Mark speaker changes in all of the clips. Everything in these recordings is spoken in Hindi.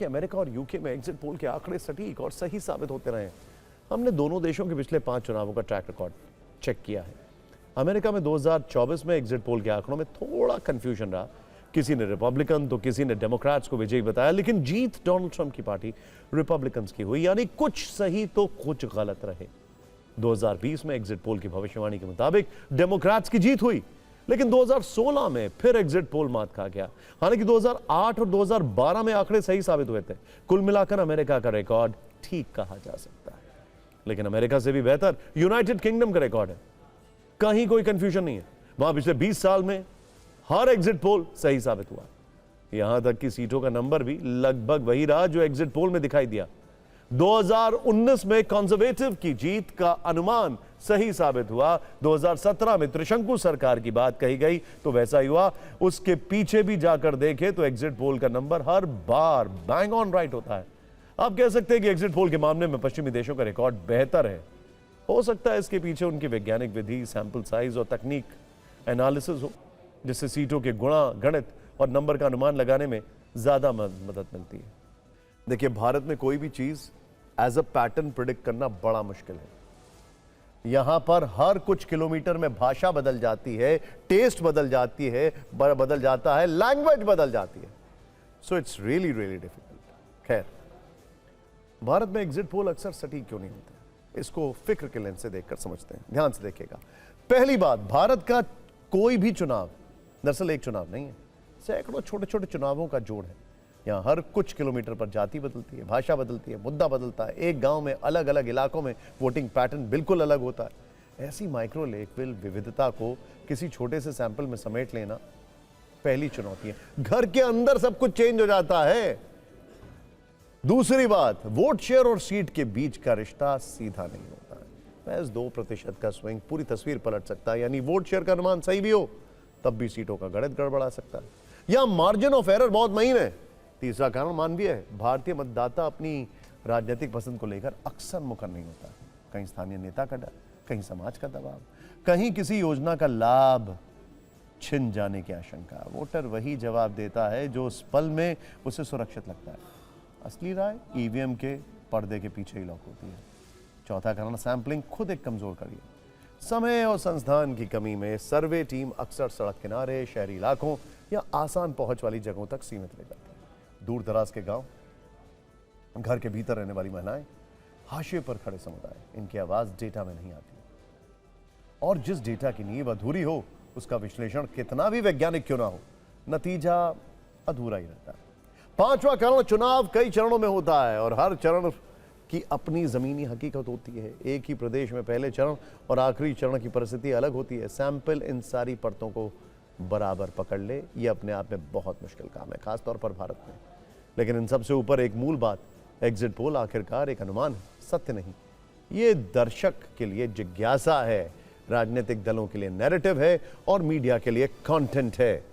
Speaker 1: कि अमेरिका और यूके में एग्जिट पोल के आंकड़े सटीक और सही साबित होते रहे हैं। हमने दोनों देशों के पिछले 5 चुनावों का ट्रैक रिकॉर्ड चेक किया है। अमेरिका में 2024 में एग्जिट पोल के आंकड़ों में थोड़ा कंफ्यूजन रहा। किसी ने रिपब्लिकन तो किसी ने डेमोक्रेट्स को विजयी बताया, लेकिन जीत डोनाल्ड ट्रंप की पार्टी रिपब्लिकन्स की हुई, यानी कुछ सही तो कुछ गलत रहे। 2020 में एग्जिट पोल की भविष्यवाणी के मुताबिक डेमोक्रेट्स की जीत हुई, लेकिन 2016 में फिर एग्जिट पोल मात खा गया। हालांकि 2008 और 2012 में आंकड़े सही साबित हुए थे। कुल मिलाकर अमेरिका का रिकॉर्ड ठीक कहा जा सकता है, लेकिन अमेरिका से भी बेहतर यूनाइटेड किंगडम का रिकॉर्ड है। कहीं कोई कंफ्यूजन नहीं है। वहां पिछले 20 साल में हर एग्जिट पोल सही साबित हुआ। यहां तक कि सीटों का नंबर भी लगभग वही रहा जो एग्जिट पोल में दिखाई दिया। 2019 में कंजर्वेटिव की जीत का अनुमान सही साबित हुआ। 2017 में त्रिशंकु सरकार की बात कही गई तो वैसा ही हुआ। उसके पीछे भी जाकर देखें तो एग्जिट पोल का number her bar bang on right होता है। आप कह सकते हैं कि एग्जिट पोल के मामले में पश्चिमी देशों का रिकॉर्ड बेहतर है। हो सकता है इसके पीछे उनकी वैज्ञानिक विधि, सैंपल साइज और तकनीक एनालिसिस हो, जिससे सीटों के गुणा, गणित और नंबर का अनुमान लगाने में ज्यादा मदद मिलती है। देखिए, भारत में कोई भी चीज एज अ पैटर्न प्रिडिक्ट करना बड़ा मुश्किल है। यहां पर हर कुछ किलोमीटर में भाषा बदल जाती है, टेस्ट बदल जाती है, बदल जाता है, लैंग्वेज बदल जाती है। So it's really really difficult. खैर, भारत में एग्जिट पोल अक्सर सटीक क्यों नहीं होते, इसको फिक्र के लेंस से देखकर समझते हैं। ध्यान से देखिएगा। पहली बात, भारत का कोई भी चुनाव दरअसल एक चुनाव नहीं है, सैकड़ों छोटे छोटे चुनावों का जोड़ है। यहाँ हर कुछ किलोमीटर पर जाति बदलती है, भाषा बदलती है, मुद्दा बदलता है। एक गांव में अलग अलग इलाकों में वोटिंग पैटर्न बिल्कुल अलग होता है। ऐसी माइक्रो लेवल विविधता को किसी छोटे से सैंपल में समेट लेना पहली चुनौती है। घर के अंदर सब कुछ चेंज हो जाता है। दूसरी बात, वोट शेयर और सीट के बीच का रिश्ता सीधा नहीं होता है। महज 2% का स्विंग पूरी तस्वीर पलट सकता है। यानी वोट शेयर का अनुमान सही भी हो तब भी सीटों का गणित गड़बड़ा सकता है। यहां मार्जिन ऑफ एरर बहुत महीन है। तीसरा कारण मानवीय है। भारतीय मतदाता अपनी राजनीतिक पसंद को लेकर अक्सर मुकर नहीं होता। कहीं स्थानीय नेता का डर, कहीं समाज का दबाव, कहीं किसी योजना का लाभ छिन जाने की आशंका। वोटर वही जवाब देता है जो उस पल में उसे सुरक्षित लगता है। असली राय ईवीएम के पर्दे के पीछे ही लॉक होती है। चौथा कारण सैंपलिंग खुद एक कमजोर कड़ी है। समय और संस्थान की कमी में सर्वे टीम अक्सर सड़क किनारे, शहरी इलाकों या आसान पहुंच वाली जगहों तक सीमित रह जाती है। दूर दराज के गांव, घर के भीतर रहने वाली महिलाएं, हाशिए पर खड़े समुदाय, इनकी आवाज डेटा में नहीं आती। और जिस डेटा की नींव अधूरी हो, उसका विश्लेषण कितना भी वैज्ञानिक क्यों ना हो, नतीजा अधूरा ही रहता है। पांचवा कारण, चुनाव कई चरणों में होता है और हर चरण की अपनी जमीनी हकीकत होती है। एक ही प्रदेश में पहले चरण और आखिरी चरण की परिस्थिति अलग होती है। सैंपल इन सारी परतों को बराबर पकड़ ले, ये अपने आप में बहुत मुश्किल काम है, खासतौर पर भारत में। लेकिन इन सबसे ऊपर एक मूल बात, एग्जिट पोल आखिरकार एक अनुमान है, सत्य नहीं। ये दर्शक के लिए जिज्ञासा है, राजनीतिक दलों के लिए नैरेटिव है और मीडिया के लिए कंटेंट है।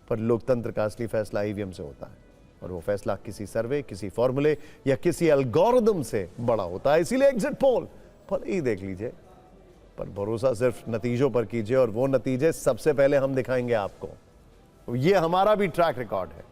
Speaker 1: पर लोकतंत्र का असली फैसला ईवीएम से होता है और वो फैसला किसी सर्वे, किसी फॉर्मूले या किसी एल्गोरिदम से बड़ा होता है। इसीलिए एग्जिट पोल भले ही देख लीजिए, पर भरोसा सिर्फ नतीजों पर कीजिए और वो नतीजे सबसे पहले हम दिखाएंगे आपको। ये हमारा भी ट्रैक रिकॉर्ड है।